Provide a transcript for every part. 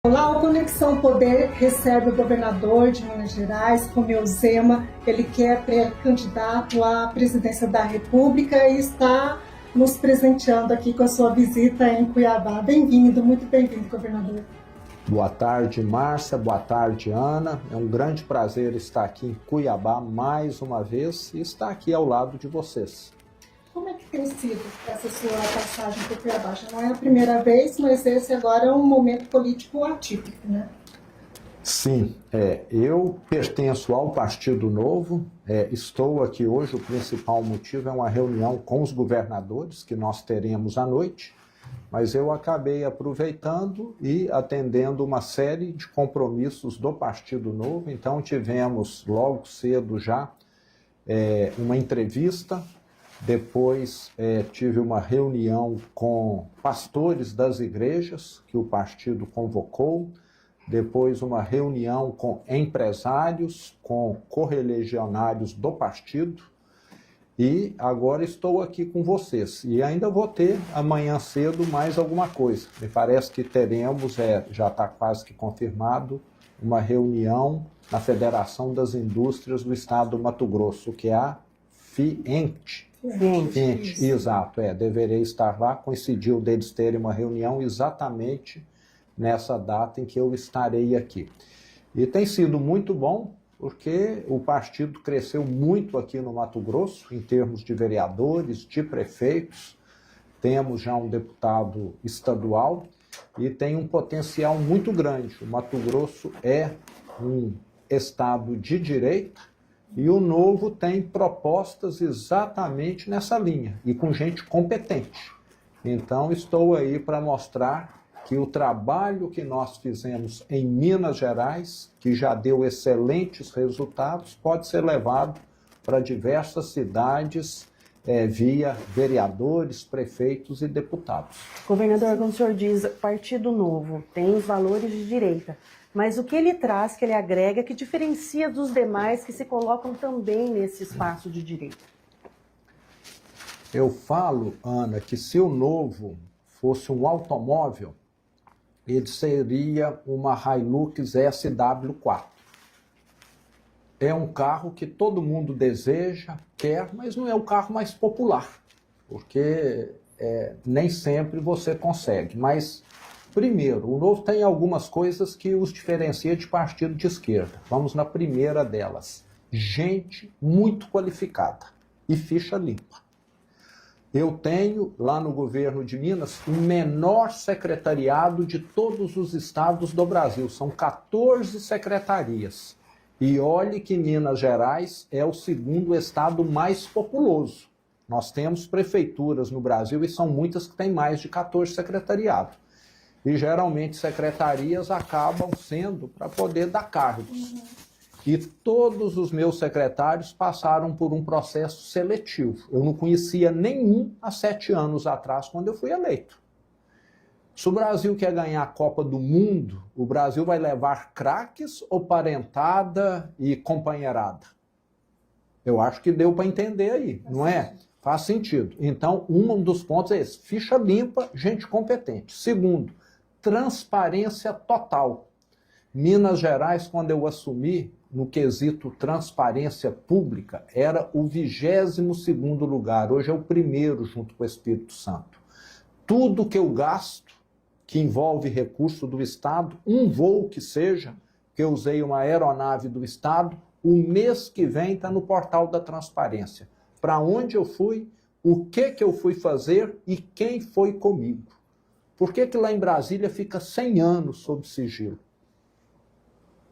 Olá, o Conexão Poder recebe o governador de Minas Gerais, Romeu Zema. Ele que é pré-candidato à presidência da República e está nos presenteando aqui com a sua visita em Cuiabá. Bem-vindo, muito bem-vindo, governador. Boa tarde, Márcia. Boa tarde, Ana. É um grande prazer estar aqui em Cuiabá mais uma vez e estar aqui ao lado de vocês. Como é que tem sido essa sua passagem por Cuiabá? Já não é a primeira vez, mas esse agora é um momento político atípico, né? Sim, eu pertenço ao Partido Novo, estou aqui hoje, o principal motivo é uma reunião com os governadores que nós teremos à noite, mas eu acabei aproveitando e atendendo uma série de compromissos do Partido Novo, então tivemos logo cedo já uma entrevista. Depois tive uma reunião com pastores das igrejas que o partido convocou, depois uma reunião com empresários, com correligionários do partido e agora estou aqui com vocês. E ainda vou ter amanhã cedo mais alguma coisa. Me parece que teremos, já está quase que confirmado, uma reunião na Federação das Indústrias do Estado do Mato Grosso, que é a FIENT. Gente, Exato, deverei estar lá, coincidiu deles terem uma reunião exatamente nessa data em que eu estarei aqui. E tem sido muito bom, porque o partido cresceu muito aqui no Mato Grosso, em termos de vereadores, de prefeitos, temos já um deputado estadual e tem um potencial muito grande. O Mato Grosso é um estado de direita, e o Novo tem propostas exatamente nessa linha, e com gente competente. Então, estou aí para mostrar que o trabalho que nós fizemos em Minas Gerais, que já deu excelentes resultados, pode ser levado para diversas cidades via vereadores, prefeitos e deputados. Governador, como o senhor diz, Partido Novo tem os valores de direita. Mas o que ele traz, que ele agrega, que diferencia dos demais que se colocam também nesse espaço de direita? Eu falo, Ana, que se o Novo fosse um automóvel, ele seria uma Hilux SW4. É um carro que todo mundo deseja, quer, mas não é o carro mais popular, porque nem sempre você consegue. Mas primeiro, o Novo tem algumas coisas que os diferencia de partido de esquerda. Vamos na primeira delas. Gente muito qualificada e ficha limpa. Eu tenho, lá no governo de Minas, o menor secretariado de todos os estados do Brasil. São 14 secretarias. E olhe que Minas Gerais é o segundo estado mais populoso. Nós temos prefeituras no Brasil e são muitas que têm mais de 14 secretariados. E geralmente secretarias acabam sendo para poder dar cargos. E todos os meus secretários passaram por um processo seletivo. Eu não conhecia nenhum há 7 anos atrás, quando eu fui eleito. Se o Brasil quer ganhar a Copa do Mundo, o Brasil vai levar craques ou parentada e companheirada? Eu acho que deu para entender aí, não é? Faz sentido. Então, um dos pontos é esse: ficha limpa, gente competente. Segundo, transparência total. Minas Gerais, quando eu assumi, no quesito transparência pública, era o 22º lugar. Hoje é o primeiro, junto com o Espírito Santo. Tudo que eu gasto, que envolve recurso do Estado, um voo que seja, que eu usei uma aeronave do Estado, o mês que vem está no portal da transparência. Para onde eu fui, o que eu fui fazer e quem foi comigo. Por que lá em Brasília fica 100 anos sob sigilo?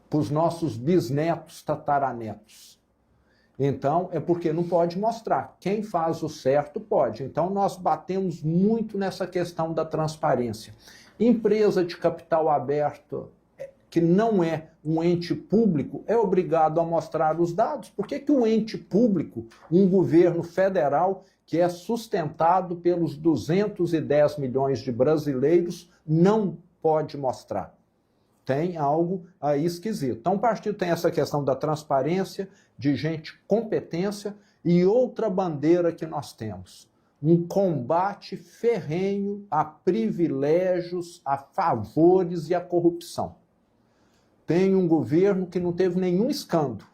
Para os nossos bisnetos, tataranetos. Então, é porque não pode mostrar. Quem faz o certo pode. Então, nós batemos muito nessa questão da transparência. Empresa de capital aberto, que não é um ente público, é obrigado a mostrar os dados. Por que o ente público, um governo federal, que é sustentado pelos 210 milhões de brasileiros, não pode mostrar? Tem algo aí esquisito. Então, o partido tem essa questão da transparência, de gente competência, e outra bandeira que nós temos: um combate ferrenho a privilégios, a favores e a corrupção. Tem um governo que não teve nenhum escândalo.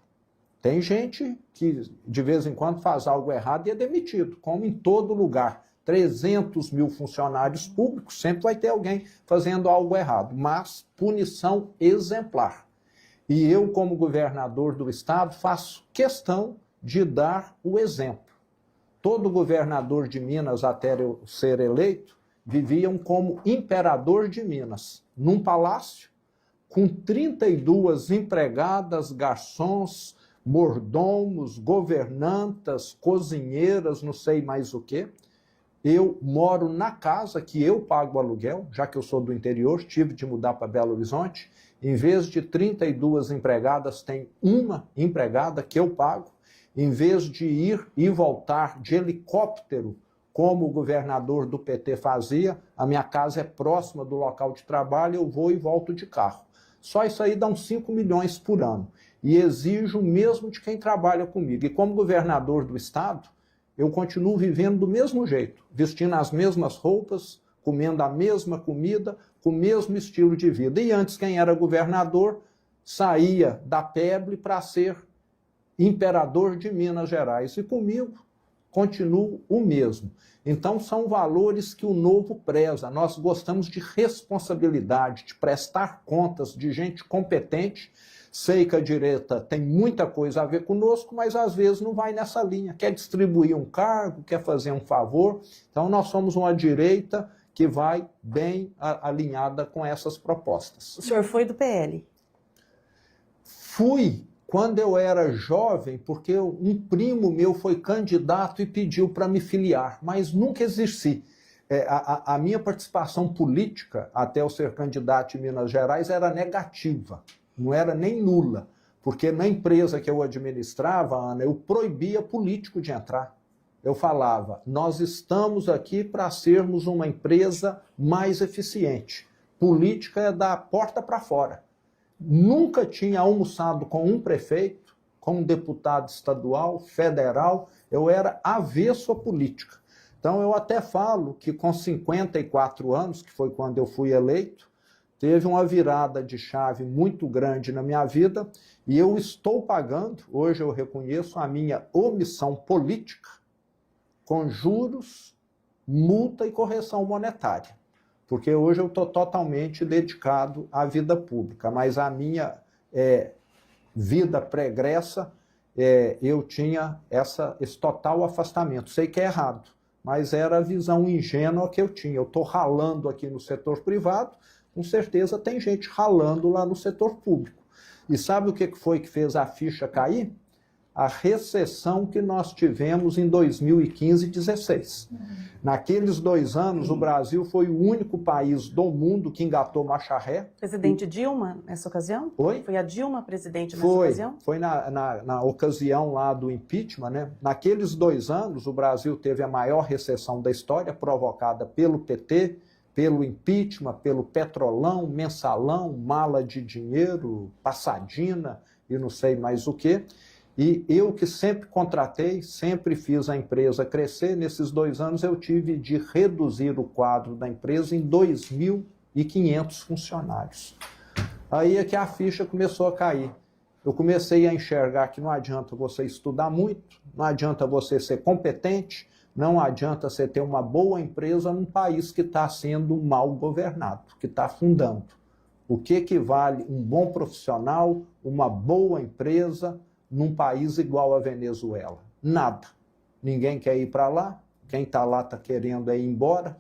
Tem gente que, de vez em quando, faz algo errado e é demitido, como em todo lugar. 300 mil funcionários públicos, sempre vai ter alguém fazendo algo errado, mas punição exemplar. E eu, como governador do estado, faço questão de dar o exemplo. Todo governador de Minas, até eu ser eleito, viviam como imperador de Minas, num palácio, com 32 empregadas, garçons, mordomos, governantas, cozinheiras, não sei mais o quê. Eu moro na casa que eu pago o aluguel, já que eu sou do interior, tive de mudar para Belo Horizonte. Em vez de 32 empregadas, tem uma empregada que eu pago. Em vez de ir e voltar de helicóptero, como o governador do PT fazia, a minha casa é próxima do local de trabalho, eu vou e volto de carro. Só isso aí dá uns 5 milhões por ano. E exijo mesmo de quem trabalha comigo. E como governador do estado, eu continuo vivendo do mesmo jeito, vestindo as mesmas roupas, comendo a mesma comida, com o mesmo estilo de vida. E antes, quem era governador saía da Peble para ser imperador de Minas Gerais. E comigo, continuo o mesmo. Então, são valores que o Novo preza. Nós gostamos de responsabilidade, de prestar contas, de gente competente. Sei que a direita tem muita coisa a ver conosco, mas às vezes não vai nessa linha. Quer distribuir um cargo, quer fazer um favor. Então, nós somos uma direita que vai bem alinhada com essas propostas. O senhor foi do PL? Fui quando eu era jovem, porque um primo meu foi candidato e pediu para me filiar, mas nunca exerci. A minha participação política, até eu ser candidato em Minas Gerais, era negativa, não era nem nula, porque na empresa que eu administrava, Ana, eu proibia político de entrar. Eu falava, nós estamos aqui para sermos uma empresa mais eficiente. Política é da porta para fora. Nunca tinha almoçado com um prefeito, com um deputado estadual, federal, eu era avesso à política. Então eu até falo que com 54 anos, que foi quando eu fui eleito, teve uma virada de chave muito grande na minha vida e eu estou pagando, hoje eu reconheço, a minha omissão política com juros, multa e correção monetária. Porque hoje eu estou totalmente dedicado à vida pública, mas a minha vida pregressa, eu tinha esse total afastamento. Sei que é errado, mas era a visão ingênua que eu tinha. Eu estou ralando aqui no setor privado, com certeza tem gente ralando lá no setor público. E sabe o que foi que fez a ficha cair? A recessão que nós tivemos em 2015 e 2016. Naqueles 2 anos, o Brasil foi o único país do mundo que engatou marcha ré. Presidente Dilma, nessa ocasião? Oi? Foi a Dilma presidente nessa ocasião? Foi na ocasião lá do impeachment, né? Naqueles 2 anos, o Brasil teve a maior recessão da história, provocada pelo PT, pelo impeachment, pelo petrolão, mensalão, mala de dinheiro, passadina e não sei mais o quê. E eu que sempre contratei, sempre fiz a empresa crescer, nesses 2 anos eu tive de reduzir o quadro da empresa em 2.500 funcionários. Aí é que a ficha começou a cair. Eu comecei a enxergar que não adianta você estudar muito, não adianta você ser competente, não adianta você ter uma boa empresa num país que está sendo mal governado, que está afundando. O que vale um bom profissional, uma boa empresa, num país igual a Venezuela? Nada. Ninguém quer ir para lá, quem está lá está querendo ir embora.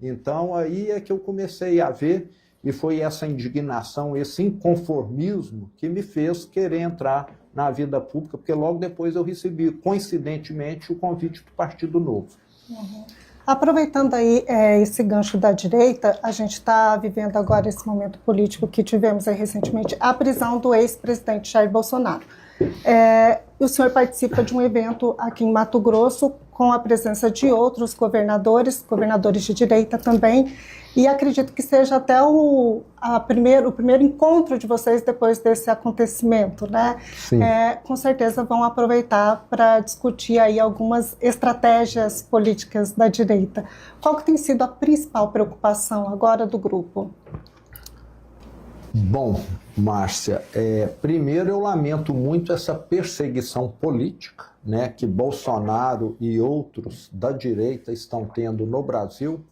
Então aí é que eu comecei a ver, e foi essa indignação, esse inconformismo que me fez querer entrar na vida pública, porque logo depois eu recebi, coincidentemente, o convite do Partido Novo. Uhum. Aproveitando aí esse gancho da direita, a gente está vivendo agora esse momento político que tivemos aí recentemente, a prisão do ex-presidente Jair Bolsonaro. e o senhor participa de um evento aqui em Mato Grosso com a presença de outros governadores de direita também, e acredito que seja até o primeiro encontro de vocês depois desse acontecimento, né? Sim. Com certeza vão aproveitar para discutir aí algumas estratégias políticas da direita. Qual que tem sido a principal preocupação agora do grupo? Bom, Márcia, primeiro eu lamento muito essa perseguição política, né, que Bolsonaro e outros da direita estão tendo no Brasil.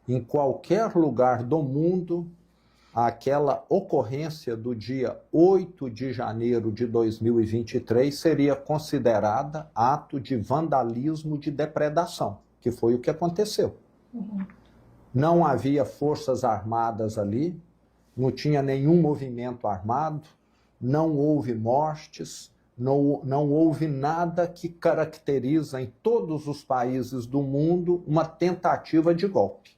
Em qualquer lugar do mundo, aquela ocorrência do dia 8 de janeiro de 2023 seria considerada ato de vandalismo, de depredação, que foi o que aconteceu. Não havia forças armadas ali, não tinha nenhum movimento armado, não houve mortes, não houve nada que caracteriza em todos os países do mundo uma tentativa de golpe.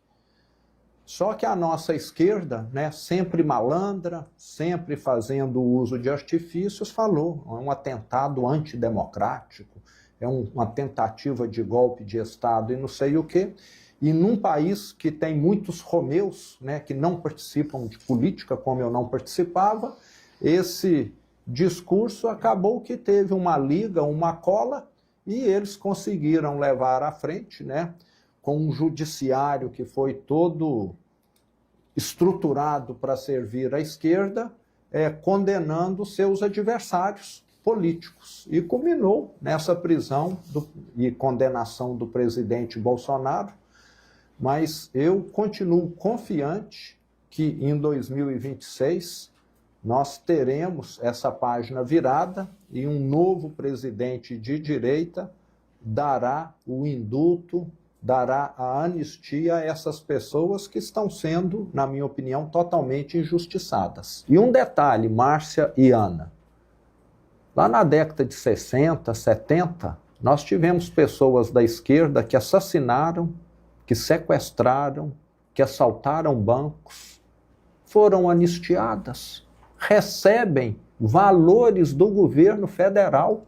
Só que a nossa esquerda, né, sempre malandra, sempre fazendo uso de artifícios, falou, é um atentado antidemocrático, é uma tentativa de golpe de Estado e não sei o quê. E num país que tem muitos romeus, né, que não participam de política como eu não participava, esse discurso acabou que teve uma liga, uma cola, e eles conseguiram levar à frente, né, com um judiciário que foi todo estruturado para servir à esquerda, condenando seus adversários políticos. E culminou nessa prisão e condenação do presidente Bolsonaro. Mas eu continuo confiante que em 2026 nós teremos essa página virada e um novo presidente de direita dará o indulto, dará a anistia a essas pessoas que estão sendo, na minha opinião, totalmente injustiçadas. E um detalhe, Márcia e Ana, lá na década de 60, 70, nós tivemos pessoas da esquerda que assassinaram, que sequestraram, que assaltaram bancos, foram anistiadas, recebem valores do governo federal,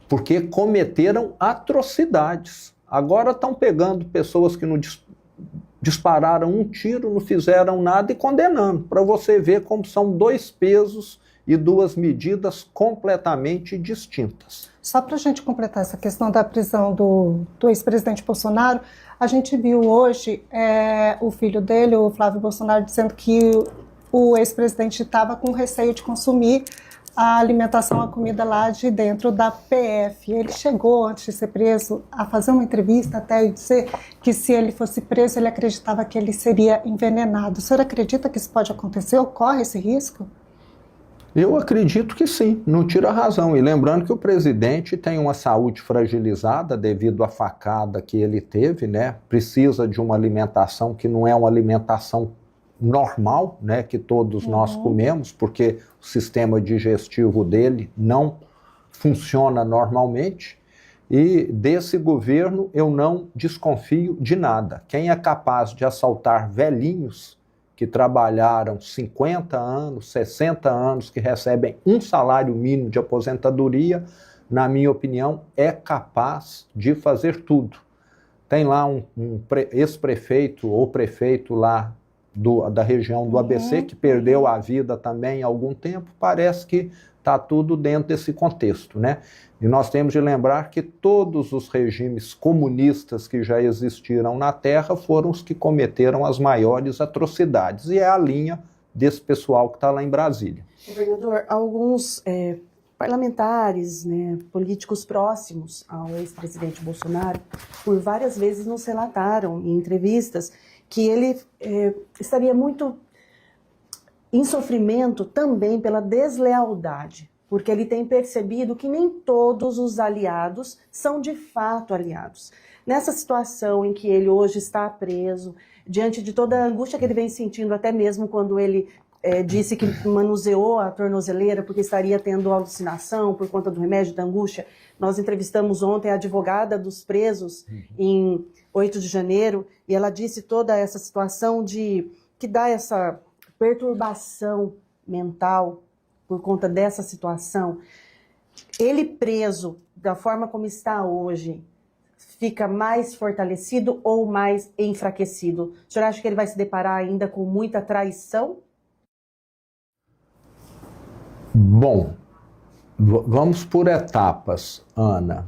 porque cometeram atrocidades. Agora estão pegando pessoas que não dispararam um tiro, não fizeram nada e condenando, para você ver como são dois pesos e duas medidas completamente distintas. Só para a gente completar essa questão da prisão do ex-presidente Bolsonaro, a gente viu hoje o filho dele, o Flávio Bolsonaro, dizendo que o ex-presidente estava com receio de consumir a alimentação, a comida lá de dentro da PF. Ele chegou, antes de ser preso, a fazer uma entrevista até e dizer que se ele fosse preso, ele acreditava que ele seria envenenado. O senhor acredita que isso pode acontecer? Ocorre esse risco? Eu acredito que sim, não tira a razão. E lembrando que o presidente tem uma saúde fragilizada devido à facada que ele teve, né? Precisa de uma alimentação que não é uma alimentação normal, né? Que todos nós comemos, porque o sistema digestivo dele não funciona normalmente. E desse governo eu não desconfio de nada. Quem é capaz de assaltar velhinhos que trabalharam 50 anos, 60 anos, que recebem um salário mínimo de aposentadoria, na minha opinião, é capaz de fazer tudo. Tem lá um ex-prefeito ou prefeito lá da região do ABC, que perdeu a vida também há algum tempo, parece que está tudo dentro desse contexto, né? E nós temos de lembrar que todos os regimes comunistas que já existiram na Terra foram os que cometeram as maiores atrocidades. E é a linha desse pessoal que está lá em Brasília. Governador, alguns parlamentares, né, políticos próximos ao ex-presidente Bolsonaro, por várias vezes nos relataram em entrevistas que ele estaria muito em sofrimento também pela deslealdade, porque ele tem percebido que nem todos os aliados são de fato aliados. Nessa situação em que ele hoje está preso, diante de toda a angústia que ele vem sentindo, até mesmo quando ele disse que manuseou a tornozeleira porque estaria tendo alucinação por conta do remédio da angústia. Nós entrevistamos ontem a advogada dos presos em 8 de janeiro e ela disse toda essa situação que dá essa perturbação mental por conta dessa situação. ele preso da forma como está hoje, fica mais fortalecido ou mais enfraquecido? O senhor acha que ele vai se deparar ainda com muita traição? Bom, vamos por etapas, Ana.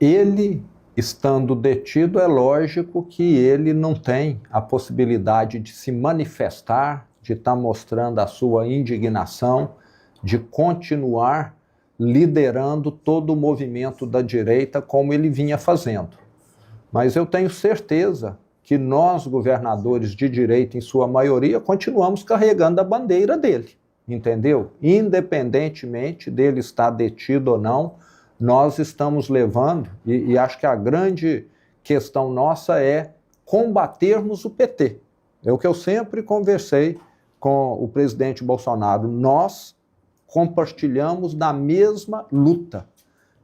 Ele, estando detido, é lógico que ele não tem a possibilidade de se manifestar, de estar mostrando a sua indignação, de continuar liderando todo o movimento da direita como ele vinha fazendo. Mas eu tenho certeza que nós, governadores de direita, em sua maioria, continuamos carregando a bandeira dele, entendeu? Independentemente dele estar detido ou não, nós estamos levando, e acho que a grande questão nossa é combatermos o PT. É o que eu sempre conversei com o presidente Bolsonaro. Nós compartilhamos da mesma luta.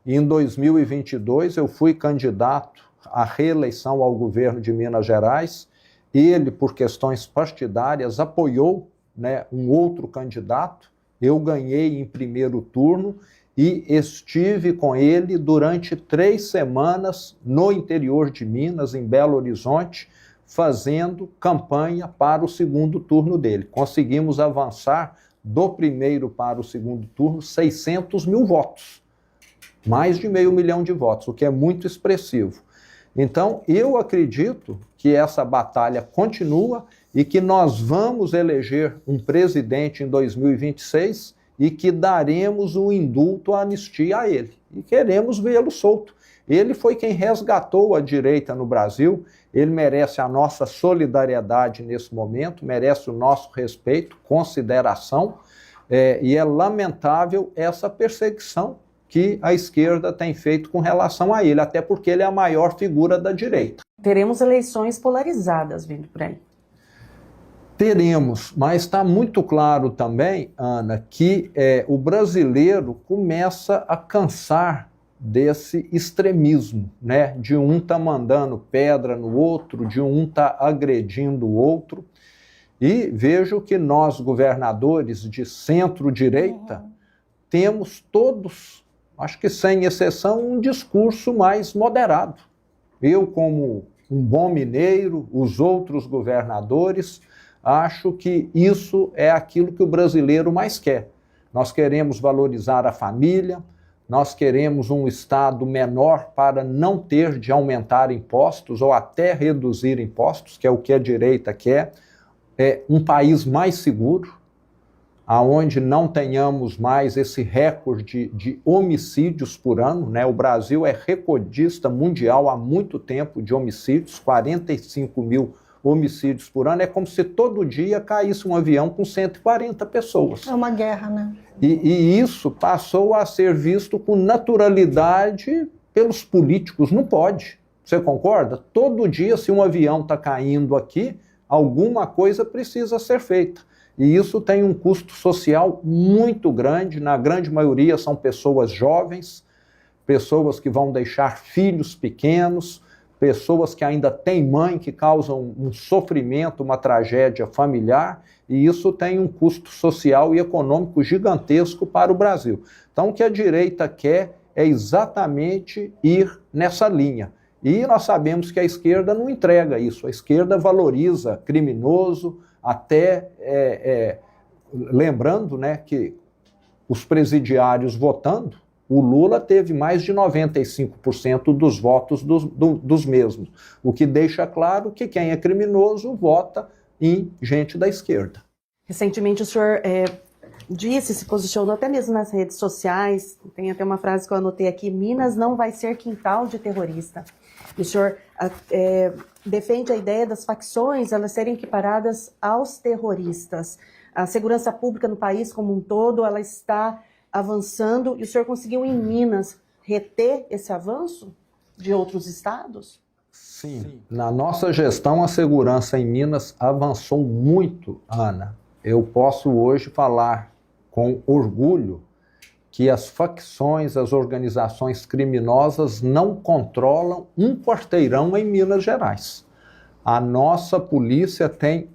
E em 2022 eu fui candidato à reeleição ao governo de Minas Gerais. Ele, por questões partidárias, apoiou, né, um outro candidato. Eu ganhei em primeiro turno e estive com ele durante 3 semanas no interior de Minas, em Belo Horizonte, fazendo campanha para o segundo turno dele. Conseguimos avançar do primeiro para o segundo turno 600 mil votos, mais de 500 mil de votos, o que é muito expressivo. Então, eu acredito que essa batalha continua e que nós vamos eleger um presidente em 2026 e que daremos o indulto, a anistia a ele. E queremos vê-lo solto. Ele foi quem resgatou a direita no Brasil, ele merece a nossa solidariedade nesse momento, merece o nosso respeito, consideração, e é lamentável essa perseguição que a esquerda tem feito com relação a ele, até porque ele é a maior figura da direita. Teremos eleições polarizadas vindo por aí. Teremos, mas está muito claro também, Ana, que o brasileiro começa a cansar desse extremismo, né? De um tá mandando pedra no outro, de um tá agredindo o outro. E vejo que nós, governadores de centro-direita, temos todos, acho que sem exceção, um discurso mais moderado. Eu, como um bom mineiro, os outros governadores, acho que isso é aquilo que o brasileiro mais quer. Nós queremos valorizar a família, nós queremos um Estado menor para não ter de aumentar impostos ou até reduzir impostos, que é o que a direita quer. Um país mais seguro, aonde não tenhamos mais esse recorde de homicídios por ano, né? O Brasil é recordista mundial há muito tempo de homicídios, 45 mil homicídios por ano. É como se todo dia caísse um avião com 140 pessoas. É uma guerra, né? E isso passou a ser visto com naturalidade pelos políticos. Não pode. Você concorda? Todo dia, se um avião está caindo aqui, alguma coisa precisa ser feita. E isso tem um custo social muito grande. Na grande maioria são pessoas jovens, pessoas que vão deixar filhos pequenos, pessoas que ainda têm mãe, que causam um sofrimento, uma tragédia familiar, e isso tem um custo social e econômico gigantesco para o Brasil. Então, o que a direita quer é exatamente ir nessa linha. E nós sabemos que a esquerda não entrega isso. A esquerda valoriza criminoso, até lembrando, né, que os presidiários votando, o Lula teve mais de 95% dos votos dos mesmos, o que deixa claro que quem é criminoso vota em gente da esquerda. Recentemente o senhor disse, se posicionou até mesmo nas redes sociais, tem até uma frase que eu anotei aqui: Minas não vai ser quintal de terrorista. O senhor defende a ideia das facções elas serem equiparadas aos terroristas. A segurança pública no país como um todo, ela está avançando, e o senhor conseguiu em Minas reter esse avanço de outros estados? Sim. Na nossa gestão, a segurança em Minas avançou muito, Ana. Eu posso hoje falar com orgulho que as facções, as organizações criminosas não controlam um quarteirão em Minas Gerais. A nossa polícia tem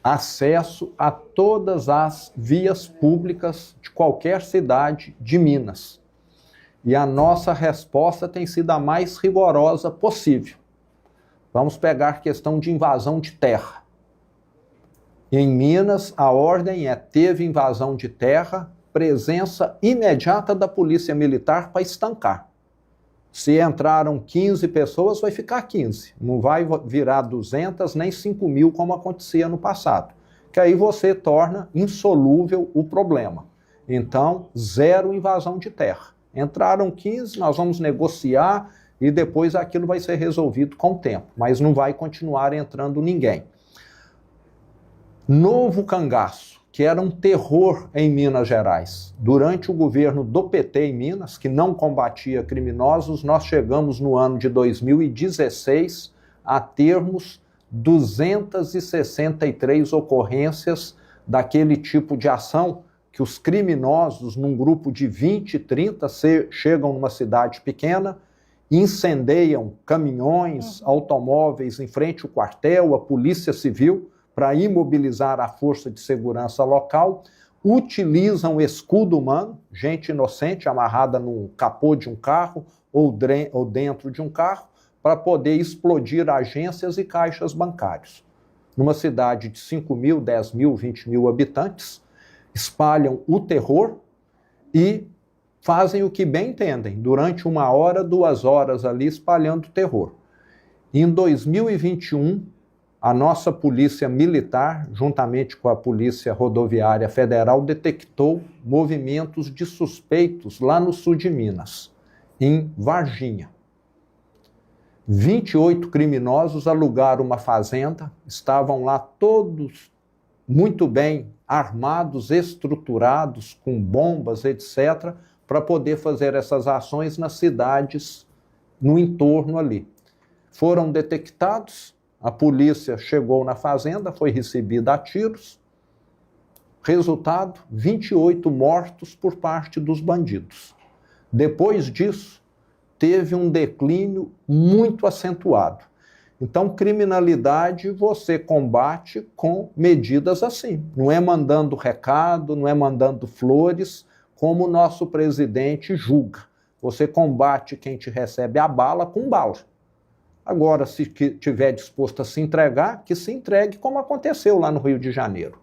acesso a todas as vias públicas de qualquer cidade de Minas. E a nossa resposta tem sido a mais rigorosa possível. Vamos pegar a questão de invasão de terra. Em Minas, a ordem é: teve invasão de terra, presença imediata da Polícia Militar para estancar. Se entraram 15 pessoas, vai ficar 15. Não vai virar 200 nem 5.000 como acontecia no passado. Que aí você torna insolúvel o problema. Então, zero invasão de terra. Entraram 15, nós vamos negociar e depois aquilo vai ser resolvido com o tempo. Mas não vai continuar entrando ninguém. Novo Cangaço, que era um terror em Minas Gerais. Durante o governo do PT em Minas, que não combatia criminosos, nós chegamos no ano de 2016 a termos 263 ocorrências daquele tipo de ação que os criminosos, num grupo de 20, 30, chegam numa cidade pequena, incendeiam caminhões, automóveis em frente ao quartel, a polícia civil, para imobilizar a força de segurança local, utilizam escudo humano, gente inocente amarrada no capô de um carro ou dentro de um carro, para poder explodir agências e caixas bancários. Numa cidade de 5.000, 10.000, 20.000 habitantes, espalham o terror e fazem o que bem entendem, durante 1 hora, 2 horas ali espalhando o terror. Em 2021, a nossa Polícia Militar, juntamente com a Polícia Rodoviária Federal, detectou movimentos de suspeitos lá no sul de Minas, em Varginha. 28 criminosos alugaram uma fazenda, estavam lá todos muito bem armados, estruturados, com bombas, etc., para poder fazer essas ações nas cidades no entorno ali. Foram detectados, a polícia chegou na fazenda, foi recebida a tiros. Resultado, 28 mortos por parte dos bandidos. Depois disso, teve um declínio muito acentuado. Então, criminalidade você combate com medidas assim. Não é mandando recado, não é mandando flores, como o nosso presidente julga. Você combate quem te recebe a bala com bala. Agora, se estiver disposto a se entregar, que se entregue, como aconteceu lá no Rio de Janeiro.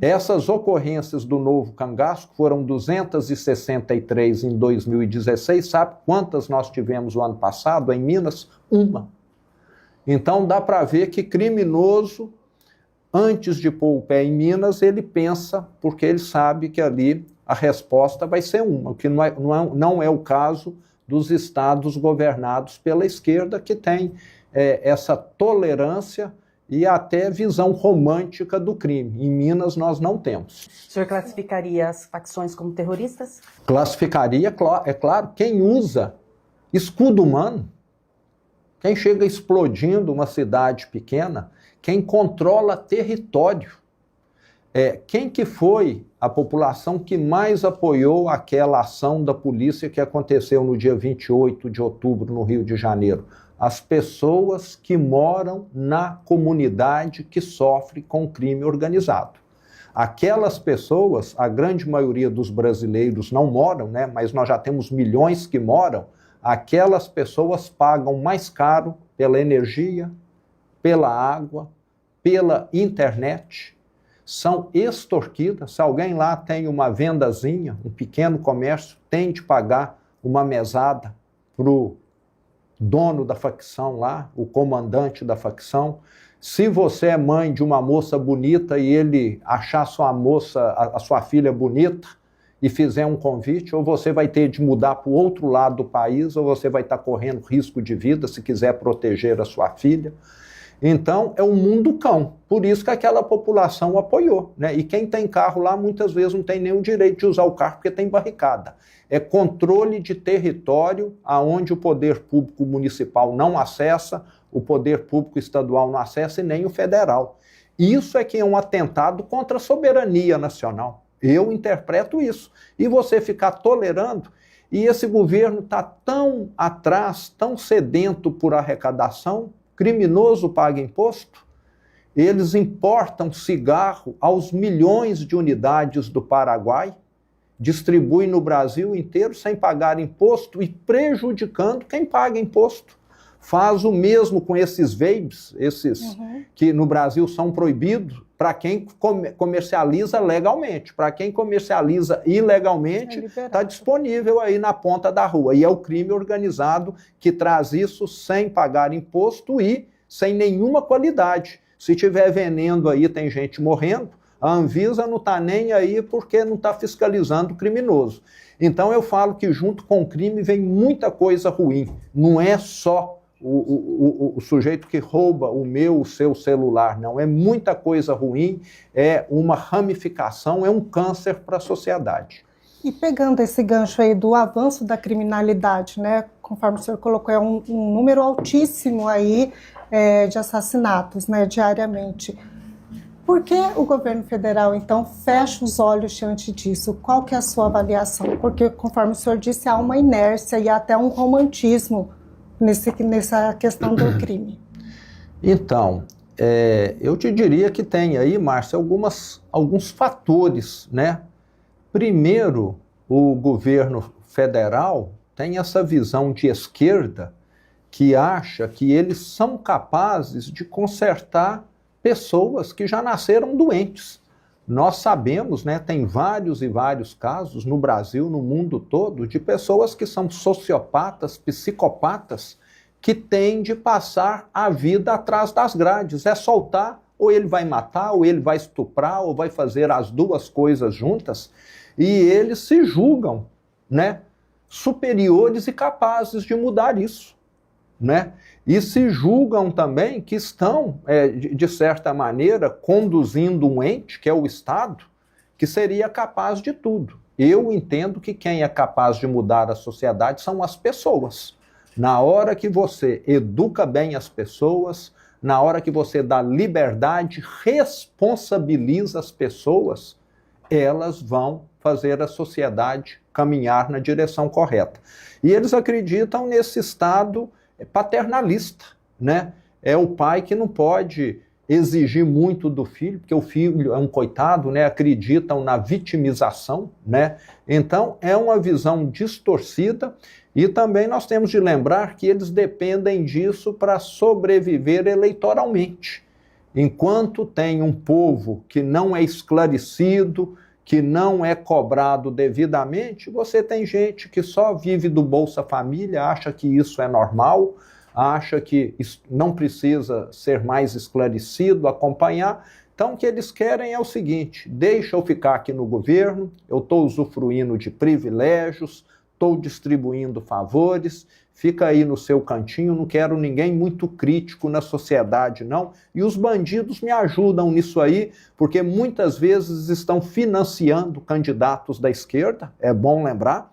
Essas ocorrências do Novo Cangaço, que foram 263 em 2016, sabe quantas nós tivemos o ano passado em Minas? 1. Então dá para ver que criminoso, antes de pôr o pé em Minas, ele pensa, porque ele sabe que ali a resposta vai ser uma, o que não é o caso dos estados governados pela esquerda, que tem essa tolerância e até visão romântica do crime. Em Minas nós não temos. O senhor classificaria as facções como terroristas? Classificaria, é claro, quem usa escudo humano, quem chega explodindo uma cidade pequena, quem controla território. Quem que foi a população que mais apoiou aquela ação da polícia que aconteceu no dia 28 de outubro no Rio de Janeiro? As pessoas que moram na comunidade que sofre com crime organizado. Aquelas pessoas, a grande maioria dos brasileiros não moram, né, mas nós já temos milhões que moram, aquelas pessoas pagam mais caro pela energia, pela água, pela internet, são extorquidas. Se alguém lá tem uma vendazinha, um pequeno comércio, tem de pagar uma mesada para o dono da facção lá, o comandante da facção. Se você é mãe de uma moça bonita e ele achar a sua filha bonita e fizer um convite, ou você vai ter de mudar para o outro lado do país, ou você vai estar correndo risco de vida se quiser proteger a sua filha. Então, é um mundo cão. Por isso que aquela população apoiou, né? E quem tem carro lá, muitas vezes não tem nenhum direito de usar o carro, porque tem barricada. É controle de território, aonde o poder público municipal não acessa, o poder público estadual não acessa e nem o federal. Isso é que é um atentado contra a soberania nacional. Eu interpreto isso. E você ficar tolerando, e esse governo está tão atrás, tão sedento por arrecadação, criminoso paga imposto, eles importam cigarro aos milhões de unidades do Paraguai, distribuem no Brasil inteiro sem pagar imposto e prejudicando quem paga imposto. Faz o mesmo com esses vapes, que no Brasil são proibidos, para quem comercializa legalmente. Para quem comercializa ilegalmente, está disponível aí na ponta da rua. E é o crime organizado que traz isso sem pagar imposto e sem nenhuma qualidade. Se tiver veneno aí, tem gente morrendo, a Anvisa não está nem aí porque não está fiscalizando o criminoso. Então eu falo que junto com o crime vem muita coisa ruim. Não é só o sujeito que rouba o seu celular, não. É muita coisa ruim, é uma ramificação, é um câncer para a sociedade. E pegando esse gancho aí do avanço da criminalidade, né, conforme o senhor colocou, é um número altíssimo aí de assassinatos, né, diariamente. Por que o governo federal, então, fecha os olhos diante disso? Qual que é a sua avaliação? Porque, conforme o senhor disse, há uma inércia e até um romantismo nessa questão do crime. Então, eu te diria que tem aí, Márcia, alguns fatores, né? Primeiro, o governo federal tem essa visão de esquerda que acha que eles são capazes de consertar pessoas que já nasceram doentes. Nós sabemos, né, tem vários e vários casos no Brasil, no mundo todo, de pessoas que são sociopatas, psicopatas, que têm de passar a vida atrás das grades. É soltar, ou ele vai matar, ou ele vai estuprar, ou vai fazer as duas coisas juntas, e eles se julgam, né, superiores e capazes de mudar isso, né? E se julgam também que estão, de certa maneira, conduzindo um ente, que é o Estado, que seria capaz de tudo. Eu entendo que quem é capaz de mudar a sociedade são as pessoas. Na hora que você educa bem as pessoas, na hora que você dá liberdade, responsabiliza as pessoas, elas vão fazer a sociedade caminhar na direção correta. E eles acreditam nesse Estado paternalista, né? É o pai que não pode exigir muito do filho, porque o filho é um coitado, né? Acreditam na vitimização, né? Então, é uma visão distorcida e também nós temos de lembrar que eles dependem disso para sobreviver eleitoralmente. Enquanto tem um povo que não é esclarecido, que não é cobrado devidamente, você tem gente que só vive do Bolsa Família, acha que isso é normal, acha que não precisa ser mais esclarecido, acompanhar. Então, o que eles querem é o seguinte: deixa eu ficar aqui no governo, eu estou usufruindo de privilégios, estou distribuindo favores, fica aí no seu cantinho, não quero ninguém muito crítico na sociedade, não. E os bandidos me ajudam nisso aí, porque muitas vezes estão financiando candidatos da esquerda, é bom lembrar,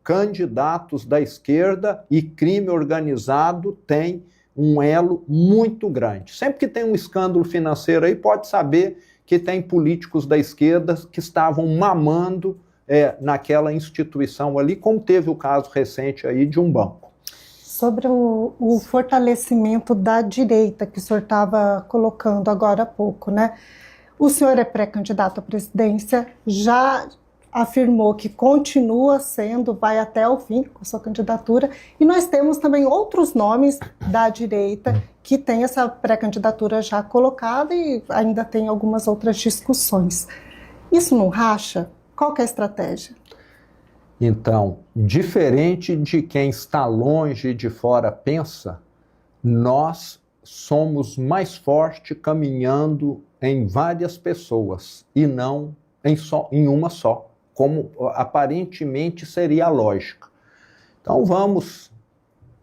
candidatos da esquerda e crime organizado tem um elo muito grande. Sempre que tem um escândalo financeiro aí, pode saber que tem políticos da esquerda que estavam mamando naquela instituição ali, como teve o caso recente aí de um banco. Sobre o fortalecimento da direita que o senhor estava colocando agora há pouco, né? O senhor é pré-candidato à presidência, já afirmou que continua sendo, vai até o fim com a sua candidatura, e nós temos também outros nomes da direita que têm essa pré-candidatura já colocada e ainda tem algumas outras discussões. Isso não racha? Qual que é a estratégia? Então, diferente de quem está longe de fora pensa, nós somos mais fortes caminhando em várias pessoas e não em uma só, como aparentemente seria a lógica. Então vamos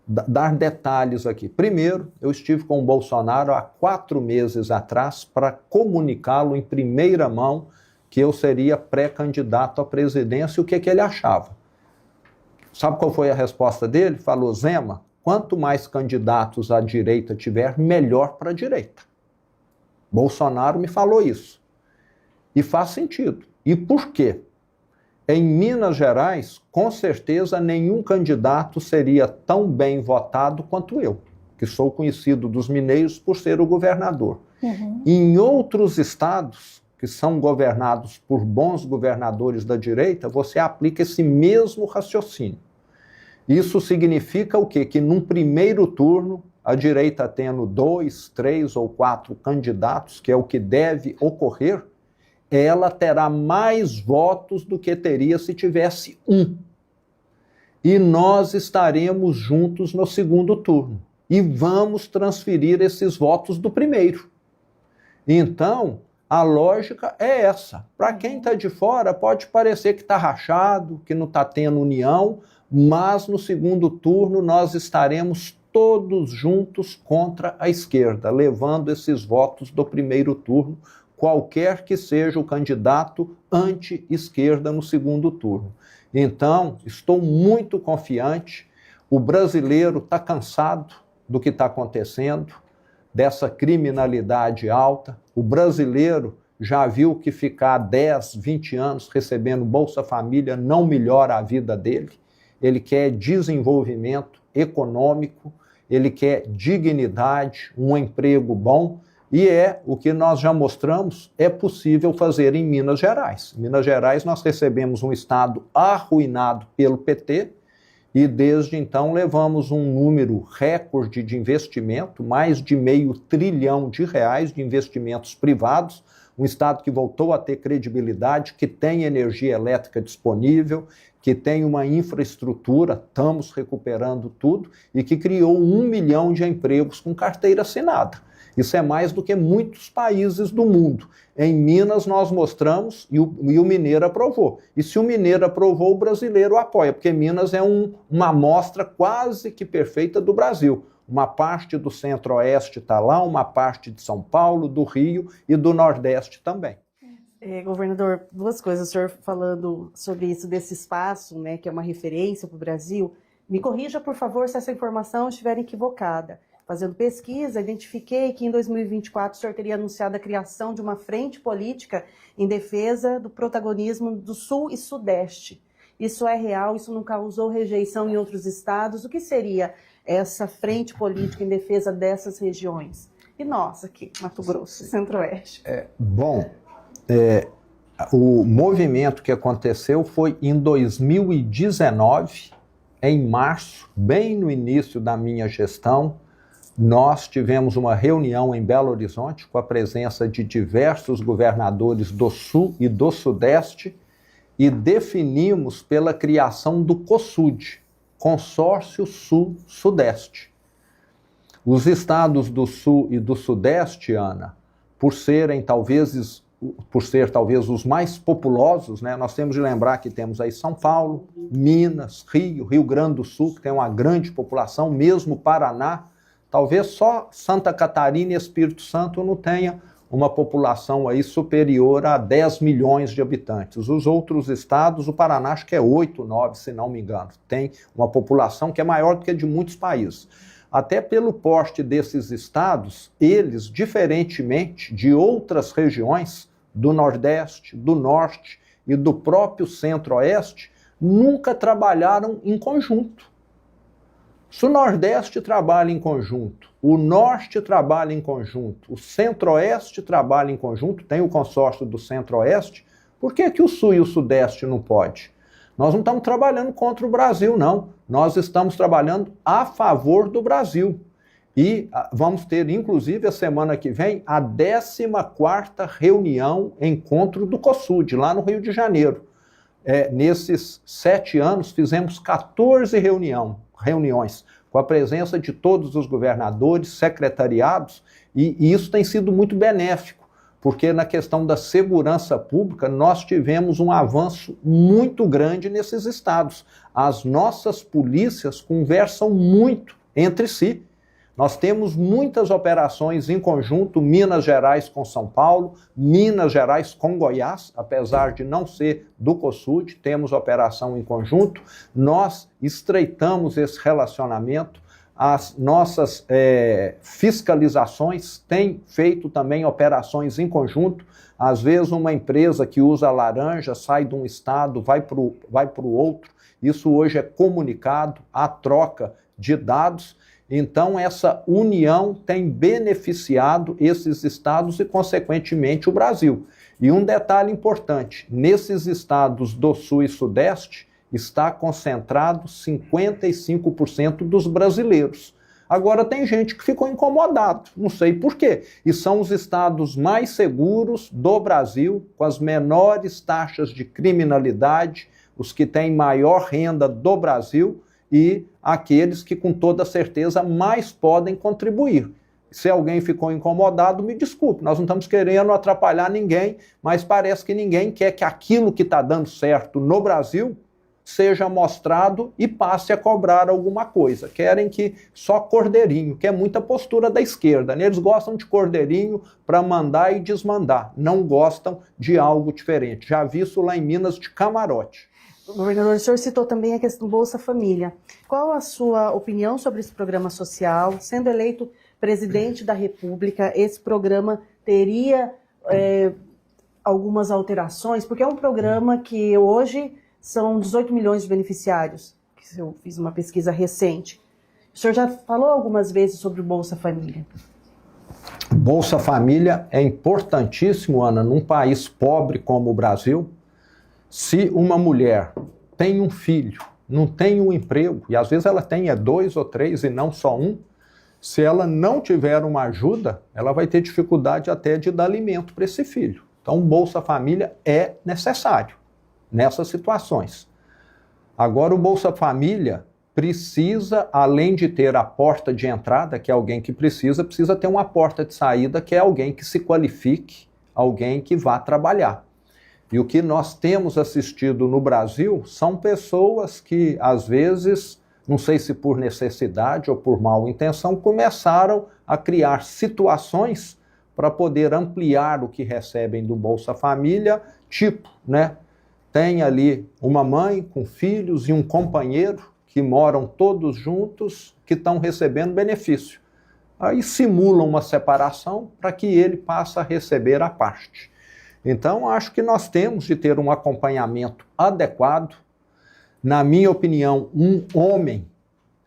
dar detalhes aqui. Primeiro, eu estive com o Bolsonaro há 4 meses atrás para comunicá-lo em primeira mão que eu seria pré-candidato à presidência e o que ele achava. Sabe qual foi a resposta dele? Falou: Zema, quanto mais candidatos à direita tiver, melhor para a direita. Bolsonaro me falou isso. E faz sentido. E por quê? Em Minas Gerais, com certeza, nenhum candidato seria tão bem votado quanto eu. que sou conhecido dos mineiros por ser o governador. Em outros estados, que são governados por bons governadores da direita, você aplica esse mesmo raciocínio. Isso significa o quê? Que num primeiro turno, a direita tendo 2, 3 ou 4 candidatos, que é o que deve ocorrer, ela terá mais votos do que teria se tivesse um. E nós estaremos juntos no segundo turno. E vamos transferir esses votos do primeiro. Então, a lógica é essa. Para quem está de fora, pode parecer que está rachado, que não está tendo união, mas no segundo turno nós estaremos todos juntos contra a esquerda, levando esses votos do primeiro turno, qualquer que seja o candidato anti-esquerda no segundo turno. Então, estou muito confiante, o brasileiro está cansado do que está acontecendo, dessa criminalidade alta, o brasileiro já viu que ficar 10, 20 anos recebendo Bolsa Família não melhora a vida dele, ele quer desenvolvimento econômico, ele quer dignidade, um emprego bom, e é o que nós já mostramos, é possível fazer em Minas Gerais. Em Minas Gerais nós recebemos um estado arruinado pelo PT, e desde então levamos um número recorde de investimento, mais de R$500 bilhão de investimentos privados, um estado que voltou a ter credibilidade, que tem energia elétrica disponível, que tem uma infraestrutura, estamos recuperando tudo, e que criou 1 milhão de empregos com carteira assinada. Isso é mais do que muitos países do mundo. Em Minas nós mostramos e o mineiro aprovou. E se o mineiro aprovou, o brasileiro apoia, porque Minas é uma amostra quase que perfeita do Brasil. Uma parte do Centro-Oeste está lá, uma parte de São Paulo, do Rio e do Nordeste também. Governador, duas coisas, o senhor falando sobre isso, desse espaço, né, que é uma referência para o Brasil. Me corrija, por favor, se essa informação estiver equivocada. Fazendo pesquisa, identifiquei que em 2024 o senhor teria anunciado a criação de uma frente política em defesa do protagonismo do Sul e Sudeste. Isso é real? Isso não causou rejeição em outros estados? O que seria essa frente política em defesa dessas regiões? E nós aqui, Mato Grosso, Centro-Oeste. O movimento que aconteceu foi em 2019, em março, bem no início da minha gestão. Nós tivemos uma reunião em Belo Horizonte com a presença de diversos governadores do Sul e do Sudeste e definimos pela criação do COSUD, Consórcio Sul-Sudeste. Os estados do Sul e do Sudeste, Ana, por ser talvez os mais populosos, né? Nós temos de lembrar que temos aí São Paulo, Minas, Rio Grande do Sul, que tem uma grande população, mesmo Paraná. Talvez só Santa Catarina e Espírito Santo não tenha uma população aí superior a 10 milhões de habitantes. Os outros estados, o Paraná acho que é 8, 9, se não me engano, tem uma população que é maior do que a de muitos países. Até pelo porte desses estados, eles, diferentemente de outras regiões do Nordeste, do Norte e do próprio Centro-Oeste, nunca trabalharam em conjunto. Se o Nordeste trabalha em conjunto, o Norte trabalha em conjunto, o Centro-Oeste trabalha em conjunto, tem o consórcio do Centro-Oeste, por que que o Sul e o Sudeste não pode? Nós não estamos trabalhando contra o Brasil, não. Nós estamos trabalhando a favor do Brasil. E vamos ter, inclusive, a semana que vem, a 14ª reunião, encontro do COSUD, lá no Rio de Janeiro. Nesses 7 anos, fizemos 14 reuniões, com a presença de todos os governadores, secretariados, e isso tem sido muito benéfico, porque na questão da segurança pública nós tivemos um avanço muito grande nesses estados. As nossas polícias conversam muito entre si. Nós temos muitas operações em conjunto, Minas Gerais com São Paulo, Minas Gerais com Goiás, apesar de não ser do COSUD, temos operação em conjunto. Nós estreitamos esse relacionamento, as nossas fiscalizações têm feito também operações em conjunto. Às vezes uma empresa que usa laranja sai de um estado, vai para o outro. Isso hoje é comunicado, há troca de dados. Então, essa união tem beneficiado esses estados e, consequentemente, o Brasil. E um detalhe importante, nesses estados do Sul e Sudeste, está concentrado 55% dos brasileiros. Agora tem gente que ficou incomodado, não sei por quê. E são os estados mais seguros do Brasil, com as menores taxas de criminalidade, os que têm maior renda do Brasil e aqueles que, com toda certeza, mais podem contribuir. Se alguém ficou incomodado, me desculpe, nós não estamos querendo atrapalhar ninguém, mas parece que ninguém quer que aquilo que está dando certo no Brasil seja mostrado e passe a cobrar alguma coisa. Querem que só cordeirinho, que é muita postura da esquerda, né? Eles gostam de cordeirinho para mandar e desmandar, não gostam de algo diferente. Já vi isso lá em Minas de camarote. Governador, o senhor citou também a questão do Bolsa Família. Qual a sua opinião sobre esse programa social? Sendo eleito presidente da República, esse programa teria algumas alterações? Porque é um programa que hoje são 18 milhões de beneficiários, que eu fiz uma pesquisa recente. O senhor já falou algumas vezes sobre o Bolsa Família. Bolsa Família é importantíssimo, Ana, num país pobre como o Brasil. Se uma mulher tem um filho, não tem um emprego, e às vezes ela tem 2 ou 3 e não só um, se ela não tiver uma ajuda, ela vai ter dificuldade até de dar alimento para esse filho. Então, o Bolsa Família é necessário nessas situações. Agora, o Bolsa Família precisa, além de ter a porta de entrada, que é alguém que precisa ter uma porta de saída, que é alguém que se qualifique, alguém que vá trabalhar. E o que nós temos assistido no Brasil são pessoas que, às vezes, não sei se por necessidade ou por mal intenção, começaram a criar situações para poder ampliar o que recebem do Bolsa Família, tipo, né? Tem ali uma mãe com filhos e um companheiro que moram todos juntos, que estão recebendo benefício. Aí simulam uma separação para que ele passe a receber a parte. Então, acho que nós temos de ter um acompanhamento adequado. Na minha opinião, um homem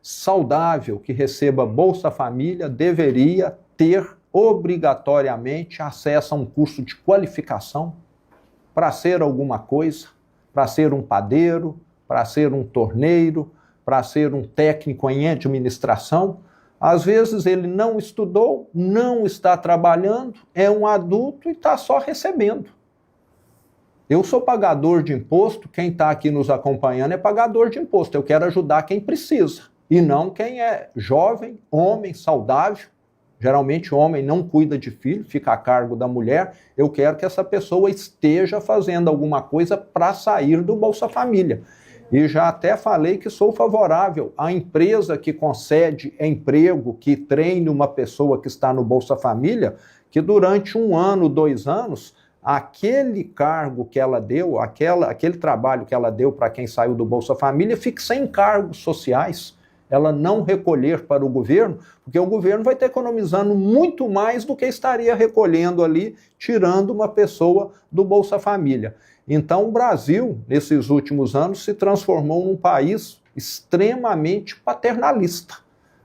saudável que receba Bolsa Família deveria ter obrigatoriamente acesso a um curso de qualificação para ser alguma coisa, para ser um padeiro, para ser um torneiro, para ser um técnico em administração. Às vezes ele não estudou, não está trabalhando, é um adulto e está só recebendo. Eu sou pagador de imposto, quem está aqui nos acompanhando é pagador de imposto. Eu quero ajudar quem precisa, e não quem é jovem, homem, saudável. Geralmente o homem não cuida de filho, fica a cargo da mulher. Eu quero que essa pessoa esteja fazendo alguma coisa para sair do Bolsa Família. E já até falei que sou favorável à empresa que concede emprego, que treine uma pessoa que está no Bolsa Família, que durante 1 ano, 2 anos, aquele cargo que ela deu, aquele trabalho que ela deu para quem saiu do Bolsa Família, fique sem encargos sociais. Ela não recolher para o governo, porque o governo vai estar economizando muito mais do que estaria recolhendo ali, tirando uma pessoa do Bolsa Família. Então, o Brasil, nesses últimos anos, se transformou num país extremamente paternalista,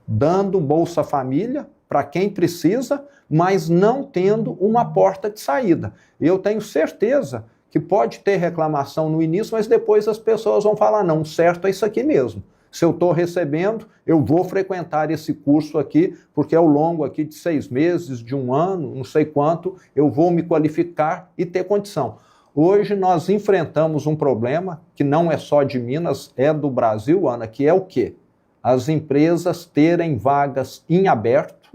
dando Bolsa Família para quem precisa, mas não tendo uma porta de saída. Eu tenho certeza que pode ter reclamação no início, mas depois as pessoas vão falar, não, certo é isso aqui mesmo. Se eu estou recebendo, eu vou frequentar esse curso aqui, porque ao longo aqui de 6 meses, de 1 ano, não sei quanto, eu vou me qualificar e ter condição. Hoje nós enfrentamos um problema que não é só de Minas, é do Brasil, Ana, que é o quê? As empresas terem vagas em aberto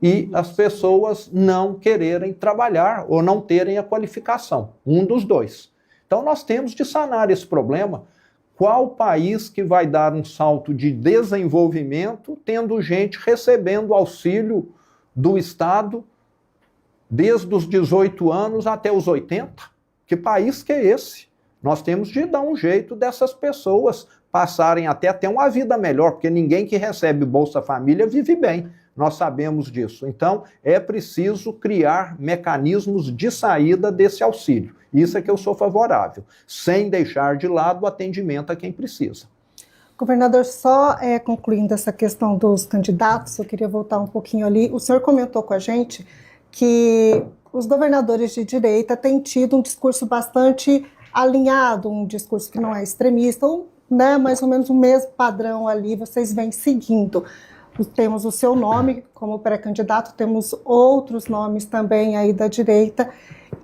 e as pessoas não quererem trabalhar ou não terem a qualificação, um dos dois. Então nós temos de sanar esse problema. Qual país que vai dar um salto de desenvolvimento tendo gente recebendo auxílio do Estado desde os 18 anos até os 80? Que país que é esse? Nós temos de dar um jeito dessas pessoas passarem até ter uma vida melhor, porque ninguém que recebe Bolsa Família vive bem. Nós sabemos disso. Então, é preciso criar mecanismos de saída desse auxílio. Isso é que eu sou favorável, sem deixar de lado o atendimento a quem precisa. Governador, só concluindo essa questão dos candidatos, eu queria voltar um pouquinho ali. O senhor comentou com a gente que os governadores de direita têm tido um discurso bastante alinhado, um discurso que não é extremista, né, mais ou menos o mesmo padrão ali, vocês vêm seguindo. Temos o seu nome como pré-candidato, temos outros nomes também aí da direita,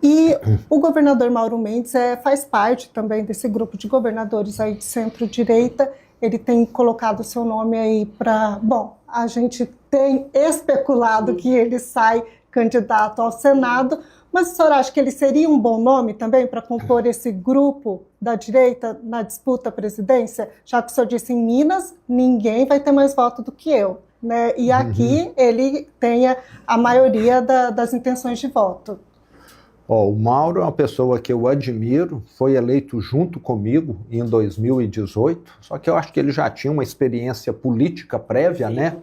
e o governador Mauro Mendes faz parte também desse grupo de governadores aí de centro-direita. Ele tem colocado o seu nome aí para... Bom, a gente tem especulado que ele sai candidato ao Senado, mas o senhor acha que ele seria um bom nome também para compor esse grupo da direita na disputa à presidência? Já que o senhor disse, em Minas, ninguém vai ter mais voto do que eu, né? E aqui ele tem a maioria das intenções de voto. O Mauro é uma pessoa que eu admiro, foi eleito junto comigo em 2018, só que eu acho que ele já tinha uma experiência política prévia, né?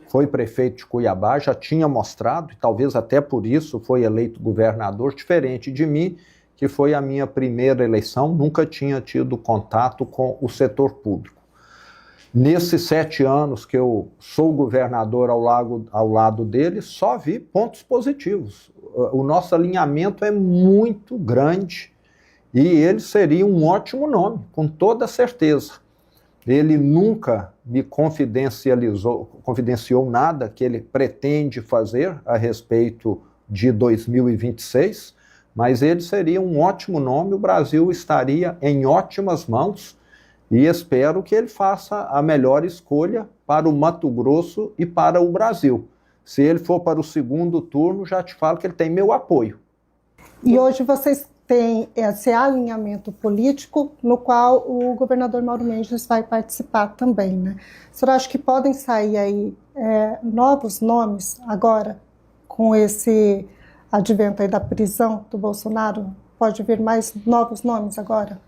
Foi prefeito de Cuiabá, já tinha mostrado, e talvez até por isso foi eleito governador, diferente de mim, que foi a minha primeira eleição, nunca tinha tido contato com o setor público. Nesses 7 anos que eu sou governador ao lado dele, só vi pontos positivos. O nosso alinhamento é muito grande e ele seria um ótimo nome, com toda certeza. Ele nunca me confidenciou nada que ele pretende fazer a respeito de 2026, mas ele seria um ótimo nome, o Brasil estaria em ótimas mãos e espero que ele faça a melhor escolha para o Mato Grosso e para o Brasil. Se ele for para o segundo turno, já te falo que ele tem meu apoio. E hoje vocês têm esse alinhamento político no qual o governador Mauro Mendes vai participar também, né? O senhor acha que podem sair aí novos nomes agora, com esse advento aí da prisão do Bolsonaro? Pode vir mais novos nomes agora?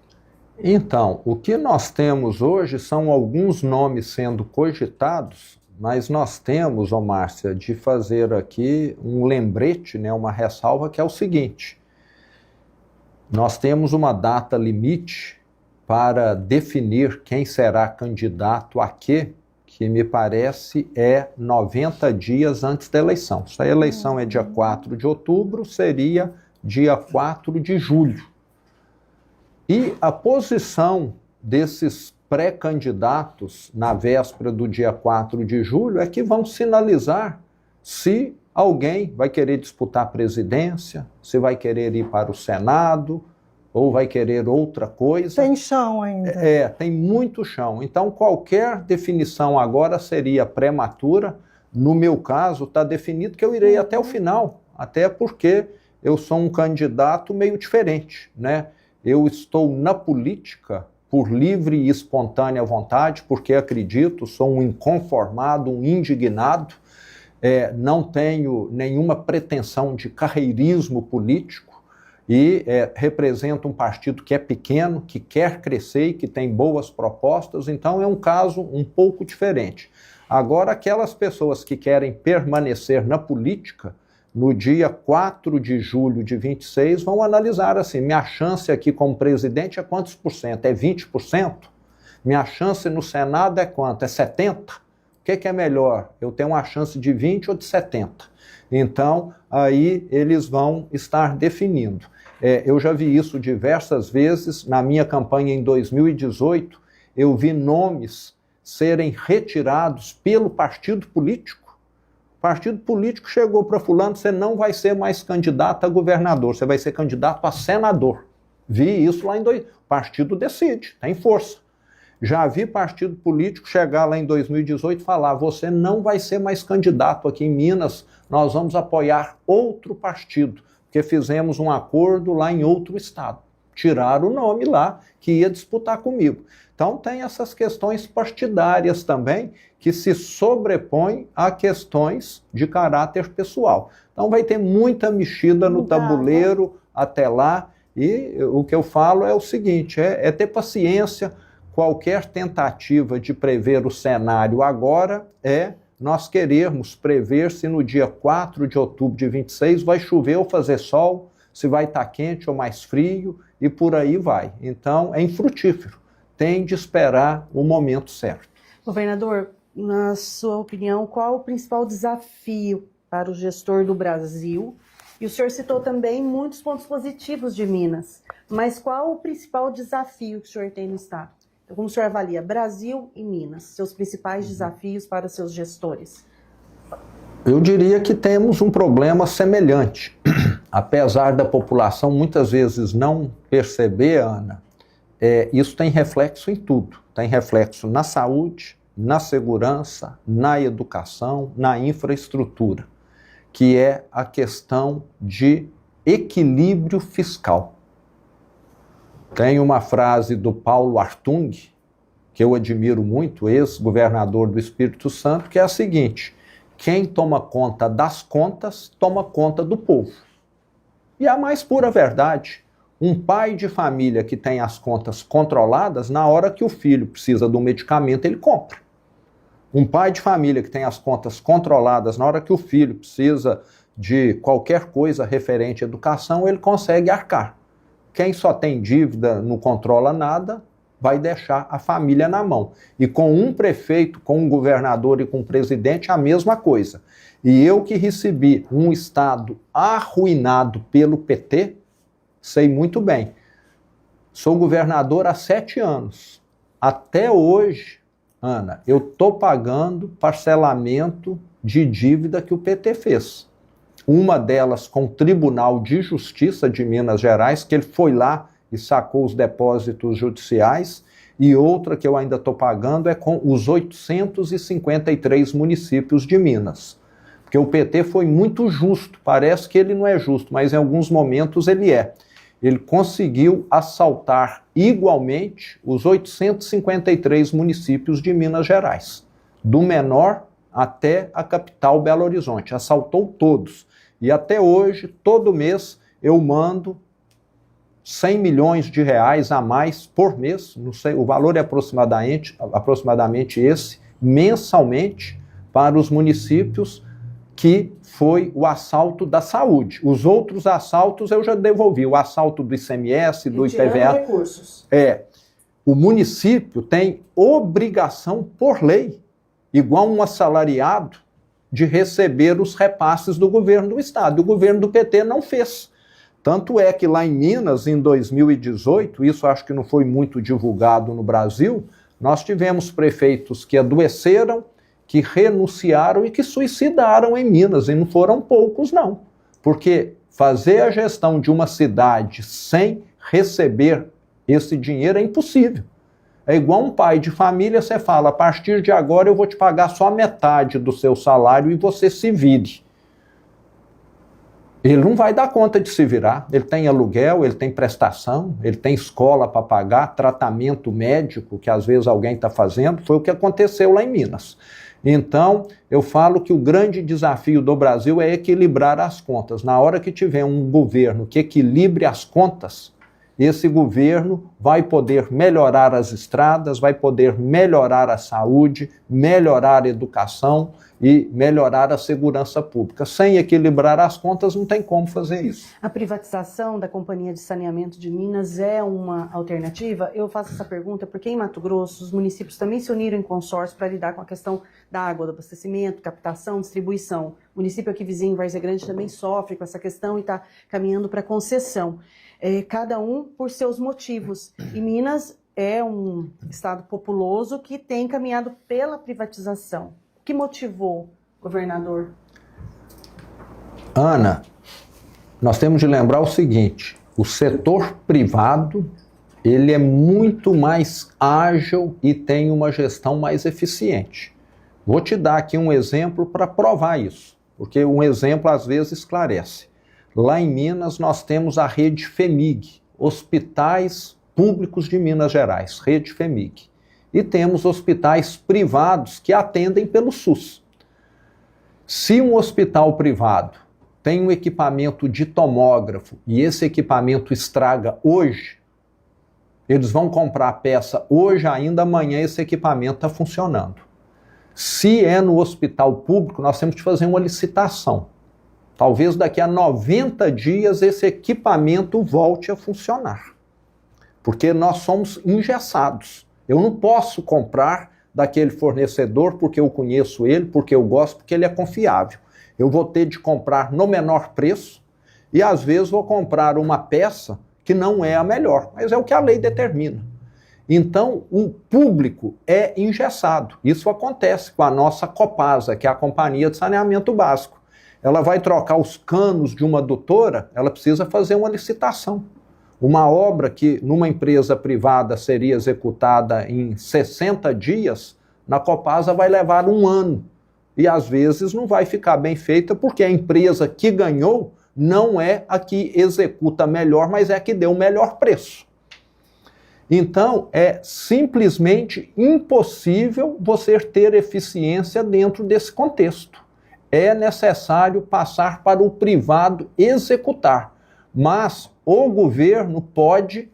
Então, o que nós temos hoje são alguns nomes sendo cogitados, mas nós temos, Márcia, de fazer aqui um lembrete, né, uma ressalva, que é o seguinte: nós temos uma data limite para definir quem será candidato a quê, que me parece é 90 dias antes da eleição. Se a eleição é dia 4 de outubro, seria dia 4 de julho. E a posição desses pré-candidatos na véspera do dia 4 de julho é que vão sinalizar se alguém vai querer disputar a presidência, se vai querer ir para o Senado ou vai querer outra coisa. Tem chão ainda. Tem muito chão. Então, qualquer definição agora seria prematura. No meu caso, está definido que eu irei até o final, até porque eu sou um candidato meio diferente, né? Eu estou na política por livre e espontânea vontade, porque acredito, sou um inconformado, um indignado, não tenho nenhuma pretensão de carreirismo político e represento um partido que é pequeno, que quer crescer e que tem boas propostas, então é um caso um pouco diferente. Agora, aquelas pessoas que querem permanecer na política, no dia 4 de julho de 26, vão analisar assim, minha chance aqui como presidente é quantos por cento? É 20%? Minha chance no Senado é quanto? É 70%? O que é melhor? Eu tenho uma chance de 20% ou de 70%? Então, aí eles vão estar definindo. Eu já vi isso diversas vezes. Na minha campanha em 2018, eu vi nomes serem retirados pelo partido político. O partido político chegou para fulano, você não vai ser mais candidato a governador, você vai ser candidato a senador. Vi isso lá em... O partido decide, tem força. Já vi partido político chegar lá em 2018 e falar, você não vai ser mais candidato aqui em Minas, nós vamos apoiar outro partido, porque fizemos um acordo lá em outro estado. Tiraram o nome lá que ia disputar comigo. Então tem essas questões partidárias também que se sobrepõem a questões de caráter pessoal. Então vai ter muita mexida no tabuleiro até lá, e o que eu falo é o seguinte, é ter paciência. Qualquer tentativa de prever o cenário agora é nós querermos prever se no dia 4 de outubro de 26 vai chover ou fazer sol, se vai estar quente ou mais frio, e por aí vai. Então é infrutífero tem de esperar o momento certo. Governador, na sua opinião, qual o principal desafio para o gestor do Brasil? E o senhor citou também muitos pontos positivos de Minas, mas qual o principal desafio que o senhor tem no Estado? Então, como o senhor avalia Brasil e Minas, seus principais desafios para seus gestores? Eu diria que temos um problema semelhante. Apesar da população muitas vezes não perceber, Ana, isso tem reflexo em tudo. Tem reflexo na saúde, na segurança, na educação, na infraestrutura, que é a questão de equilíbrio fiscal. Tem uma frase do Paulo Hartung, que eu admiro muito, ex-governador do Espírito Santo, que é a seguinte: quem toma conta das contas, toma conta do povo. E a mais pura verdade, um pai de família que tem as contas controladas, na hora que o filho precisa do medicamento, ele compra. Um pai de família que tem as contas controladas, na hora que o filho precisa de qualquer coisa referente à educação, ele consegue arcar. Quem só tem dívida, não controla nada, vai deixar a família na mão. E com um prefeito, com um governador e com um presidente, a mesma coisa. E eu que recebi um estado arruinado pelo PT, sei muito bem. Sou governador há 7 anos. Até hoje, Ana, eu estou pagando parcelamento de dívida que o PT fez. Uma delas com o Tribunal de Justiça de Minas Gerais, que ele foi lá e sacou os depósitos judiciais, e outra que eu ainda estou pagando é com os 853 municípios de Minas. Porque o PT foi muito justo, parece que ele não é justo, mas em alguns momentos ele é. Ele conseguiu assaltar igualmente os 853 municípios de Minas Gerais, do menor até a capital Belo Horizonte, assaltou todos. E até hoje, todo mês, eu mando 100 milhões de reais a mais por mês, não sei, o valor é aproximadamente esse, mensalmente, para os municípios, que foi o assalto da saúde. Os outros assaltos eu já devolvi, o assalto do ICMS, do IPVA. Recursos. O município tem obrigação por lei, igual um assalariado, de receber os repasses do governo do Estado. O governo do PT não fez. Tanto é que lá em Minas, em 2018, isso acho que não foi muito divulgado no Brasil, nós tivemos prefeitos que adoeceram, que renunciaram e que suicidaram em Minas, e não foram poucos não. Porque fazer a gestão de uma cidade sem receber esse dinheiro é impossível. É igual um pai de família, você fala, a partir de agora eu vou te pagar só metade do seu salário e você se vire. Ele não vai dar conta de se virar. Ele tem aluguel, ele tem prestação, ele tem escola para pagar, tratamento médico que às vezes alguém está fazendo. Foi o que aconteceu lá em Minas. Então, eu falo que o grande desafio do Brasil é equilibrar as contas. Na hora que tiver um governo que equilibre as contas, esse governo vai poder melhorar as estradas, vai poder melhorar a saúde, melhorar a educação e melhorar a segurança pública. Sem equilibrar as contas, não tem como fazer isso. A privatização da Companhia de Saneamento de Minas é uma alternativa? Eu faço essa pergunta porque em Mato Grosso os municípios também se uniram em consórcio para lidar com a questão da água, do abastecimento, captação, distribuição. O município aqui vizinho, Várzea Grande, também sofre com essa questão e está caminhando para concessão. Cada um por seus motivos. E Minas é um estado populoso que tem caminhado pela privatização. O que motivou, governador? Ana, nós temos de lembrar o seguinte, o setor privado, ele é muito mais ágil e tem uma gestão mais eficiente. Vou te dar aqui um exemplo para provar isso, porque um exemplo às vezes esclarece. Lá em Minas nós temos a rede FEMIG, Hospitais Públicos de Minas Gerais, rede FEMIG. E temos hospitais privados que atendem pelo SUS. Se um hospital privado tem um equipamento de tomógrafo e esse equipamento estraga hoje, eles vão comprar a peça hoje ainda, amanhã esse equipamento está funcionando. Se é no hospital público, nós temos que fazer uma licitação. Talvez daqui a 90 dias esse equipamento volte a funcionar. Porque nós somos engessados. Eu não posso comprar daquele fornecedor porque eu conheço ele, porque eu gosto, porque ele é confiável. Eu vou ter de comprar no menor preço e às vezes vou comprar uma peça que não é a melhor, mas é o que a lei determina. Então, o público é engessado. Isso acontece com a nossa Copasa, que é a Companhia de Saneamento Básico. Ela vai trocar os canos de uma adutora, ela precisa fazer uma licitação. Uma obra que numa empresa privada seria executada em 60 dias, na Copasa vai levar 1 ano. E às vezes não vai ficar bem feita porque a empresa que ganhou não é a que executa melhor, mas é a que deu o melhor preço. Então, é simplesmente impossível você ter eficiência dentro desse contexto. É necessário passar para o privado executar, mas o governo pode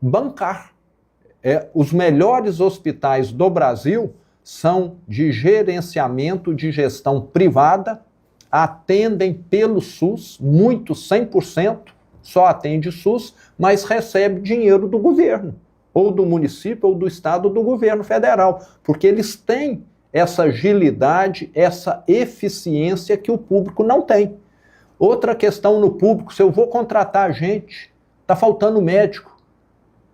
bancar. Os melhores hospitais do Brasil são de gerenciamento de gestão privada, atendem pelo SUS, muitos 100%, só atende SUS, mas recebe dinheiro do governo, ou do município, ou do estado, ou do governo federal, porque eles têm essa agilidade, essa eficiência que o público não tem. Outra questão no público, se eu vou contratar gente, está faltando médico,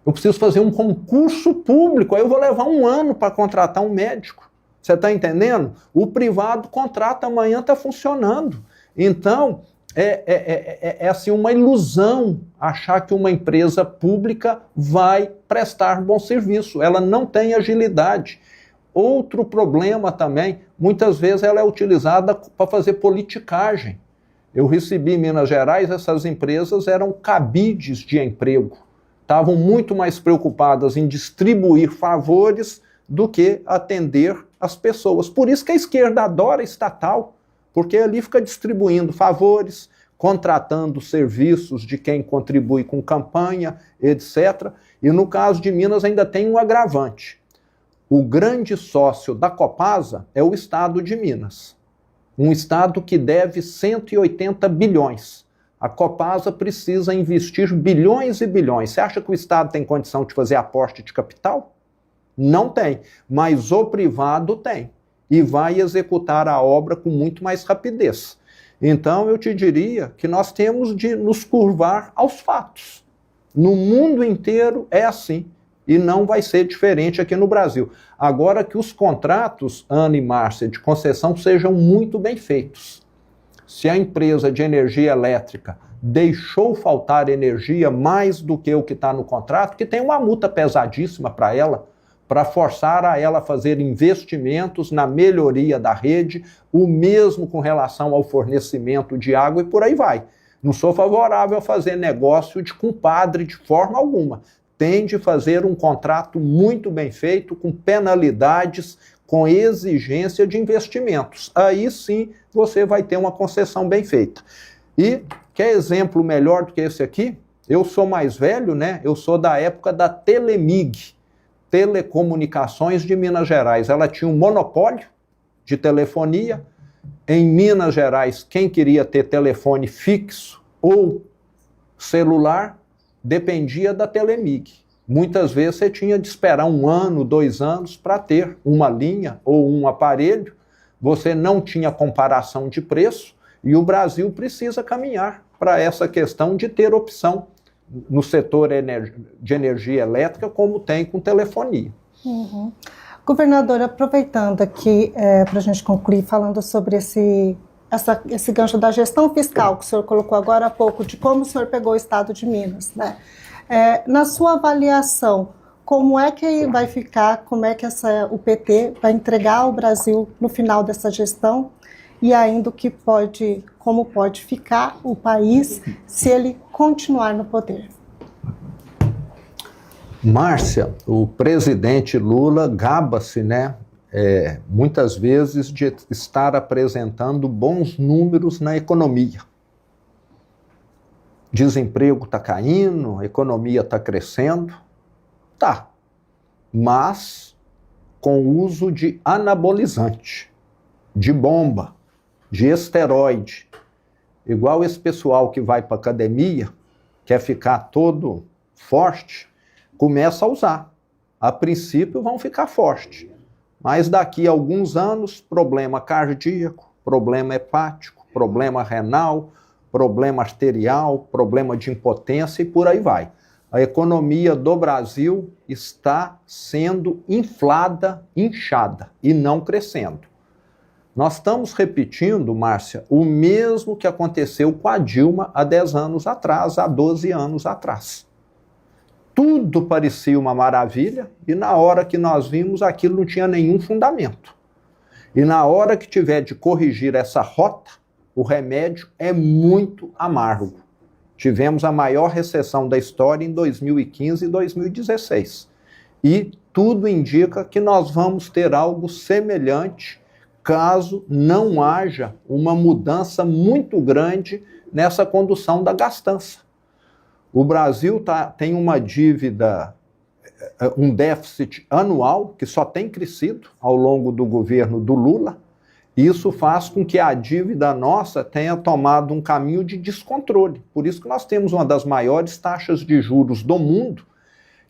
eu preciso fazer um concurso público, aí eu vou levar 1 ano para contratar um médico. Você está entendendo? O privado contrata, amanhã está funcionando. Então, é assim, uma ilusão achar que uma empresa pública vai prestar bom serviço. Ela não tem agilidade. Outro problema também, muitas vezes ela é utilizada para fazer politicagem. Eu recebi em Minas Gerais, essas empresas eram cabides de emprego. Estavam muito mais preocupadas em distribuir favores do que atender as pessoas. Por isso que a esquerda adora estatal, porque ali fica distribuindo favores, contratando serviços de quem contribui com campanha, etc. E no caso de Minas ainda tem um agravante. O grande sócio da Copasa é o estado de Minas. Um estado que deve 180 bilhões. A Copasa precisa investir bilhões e bilhões. Você acha que o estado tem condição de fazer aporte de capital? Não tem, mas o privado tem. E vai executar a obra com muito mais rapidez. Então eu te diria que nós temos de nos curvar aos fatos. No mundo inteiro é assim. E não vai ser diferente aqui no Brasil. Agora que os contratos, Ana e Márcia, de concessão sejam muito bem feitos. Se a empresa de energia elétrica deixou faltar energia mais do que o que está no contrato, que tem uma multa pesadíssima para ela, para forçar a ela a fazer investimentos na melhoria da rede, o mesmo com relação ao fornecimento de água e por aí vai. Não sou favorável a fazer negócio de compadre de forma alguma. Tem de fazer um contrato muito bem feito, com penalidades, com exigência de investimentos. Aí sim você vai ter uma concessão bem feita. E quer exemplo melhor do que esse aqui? Eu sou mais velho, né? Eu sou da época da Telemig, Telecomunicações de Minas Gerais. Ela tinha um monopólio de telefonia. Em Minas Gerais, quem queria ter telefone fixo ou celular dependia da Telemig. Muitas vezes você tinha de esperar 1 ano, 2 anos para ter uma linha ou um aparelho. Você não tinha comparação de preço e o Brasil precisa caminhar para essa questão de ter opção no setor de energia elétrica, como tem com telefonia. Uhum. Governadora, aproveitando aqui para a gente concluir falando sobre esse gancho da gestão fiscal que o senhor colocou agora há pouco, de como o senhor pegou o estado de Minas, né? Na sua avaliação, como é que vai ficar, como é que o PT vai entregar ao Brasil no final dessa gestão e ainda como pode ficar o país se ele continuar no poder? Márcia, o presidente Lula gaba-se, né, muitas vezes de estar apresentando bons números na economia. Desemprego está caindo, a economia está crescendo, tá, mas com uso de anabolizante, de bomba, de esteroide, igual esse pessoal que vai para academia, quer ficar todo forte, começa a usar. a princípio vão ficar fortes. Mas daqui a alguns anos, problema cardíaco, problema hepático, problema renal, problema arterial, problema de impotência e por aí vai. A economia do Brasil está sendo inflada, inchada e não crescendo. Nós estamos repetindo, Márcia, o mesmo que aconteceu com a Dilma há 10 anos atrás, há 12 anos atrás. Tudo parecia uma maravilha e na hora que nós vimos aquilo não tinha nenhum fundamento. E na hora que tiver de corrigir essa rota, o remédio é muito amargo. Tivemos a maior recessão da história em 2015 e 2016. E tudo indica que nós vamos ter algo semelhante caso não haja uma mudança muito grande nessa condução da gastança. O Brasil tem uma dívida, um déficit anual que só tem crescido ao longo do governo do Lula. Isso faz com que a dívida nossa tenha tomado um caminho de descontrole. Por isso que nós temos uma das maiores taxas de juros do mundo,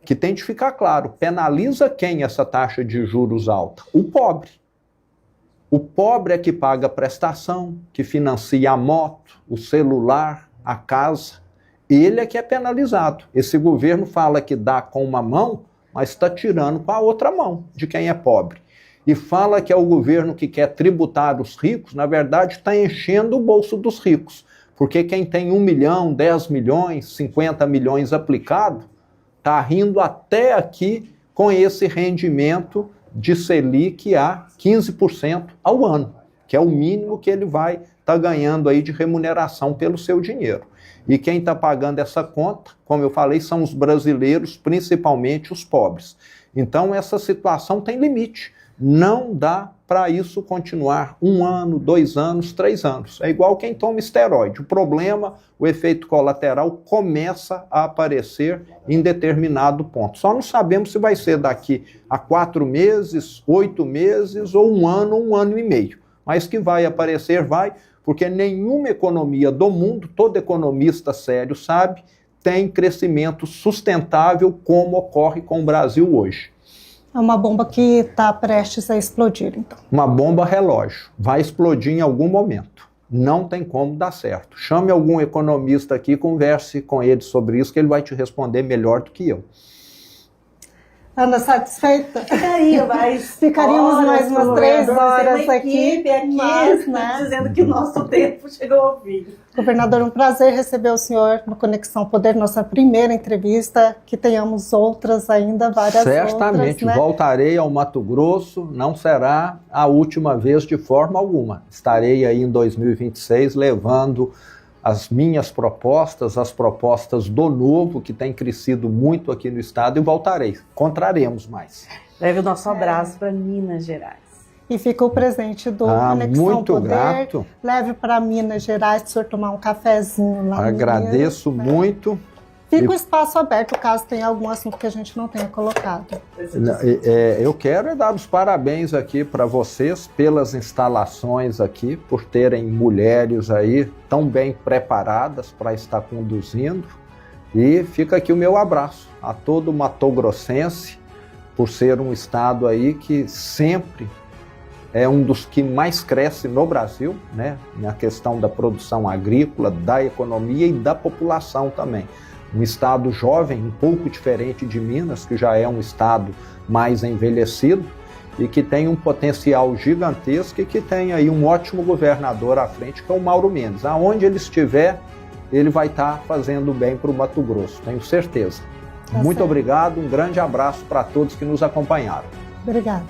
que tem de ficar claro, penaliza quem essa taxa de juros alta? O pobre. O pobre é que paga a prestação, que financia a moto, o celular, a casa. Ele é que é penalizado. Esse governo fala que dá com uma mão, mas está tirando com a outra mão de quem é pobre. E fala que é o governo que quer tributar os ricos, na verdade está enchendo o bolso dos ricos. Porque quem tem 1 milhão, 10 milhões, 50 milhões aplicado, está rindo até aqui com esse rendimento de Selic a 15% ao ano, que é o mínimo que ele vai estar ganhando aí de remuneração pelo seu dinheiro. E quem está pagando essa conta, como eu falei, são os brasileiros, principalmente os pobres. Então essa situação tem limite. Não dá para isso continuar 1 ano, 2 anos, 3 anos. É igual quem toma esteroide. O problema, o efeito colateral começa a aparecer em determinado ponto. Só não sabemos se vai ser daqui a 4 meses, 8 meses ou 1 ano e meio. Mas que vai aparecer, vai, porque nenhuma economia do mundo, todo economista sério sabe, tem crescimento sustentável como ocorre com o Brasil hoje. É uma bomba que está prestes a explodir, então. Uma bomba relógio. Vai explodir em algum momento. Não tem como dar certo. Chame algum economista aqui e converse com ele sobre isso, que ele vai te responder melhor do que eu. Ana, satisfeita? Ficaria, mas... Ficaríamos mais umas 3 horas aqui, mas, né? dizendo que o nosso tempo chegou ao fim. Governador, um prazer receber o senhor no Conexão Poder, nossa primeira entrevista, que tenhamos outras ainda, várias Certamente, outras, né? Voltarei ao Mato Grosso, não será a última vez de forma alguma. Estarei aí em 2026 levando as minhas propostas, as propostas do Novo, que tem crescido muito aqui no estado, e voltarei. Encontraremos mais. Leve o nosso abraço para Minas Gerais. E fica o presente do Conexão muito Poder. Grato. Leve para Minas Gerais, para o senhor tomar um cafezinho lá. Agradeço Minas, muito. Né? Fica o espaço aberto, caso tenha algum assunto que a gente não tenha colocado. Eu quero dar os parabéns aqui para vocês pelas instalações aqui, por terem mulheres aí tão bem preparadas para estar conduzindo. E fica aqui o meu abraço a todo matogrossense, por ser um estado aí que sempre é um dos que mais cresce no Brasil, né? Na questão da produção agrícola, da economia e da população também. Um estado jovem, um pouco diferente de Minas, que já é um estado mais envelhecido e que tem um potencial gigantesco e que tem aí um ótimo governador à frente, que é o Mauro Mendes. Aonde ele estiver, ele vai estar fazendo bem para o Mato Grosso, tenho certeza. Muito obrigado, um grande abraço para todos que nos acompanharam. Obrigada.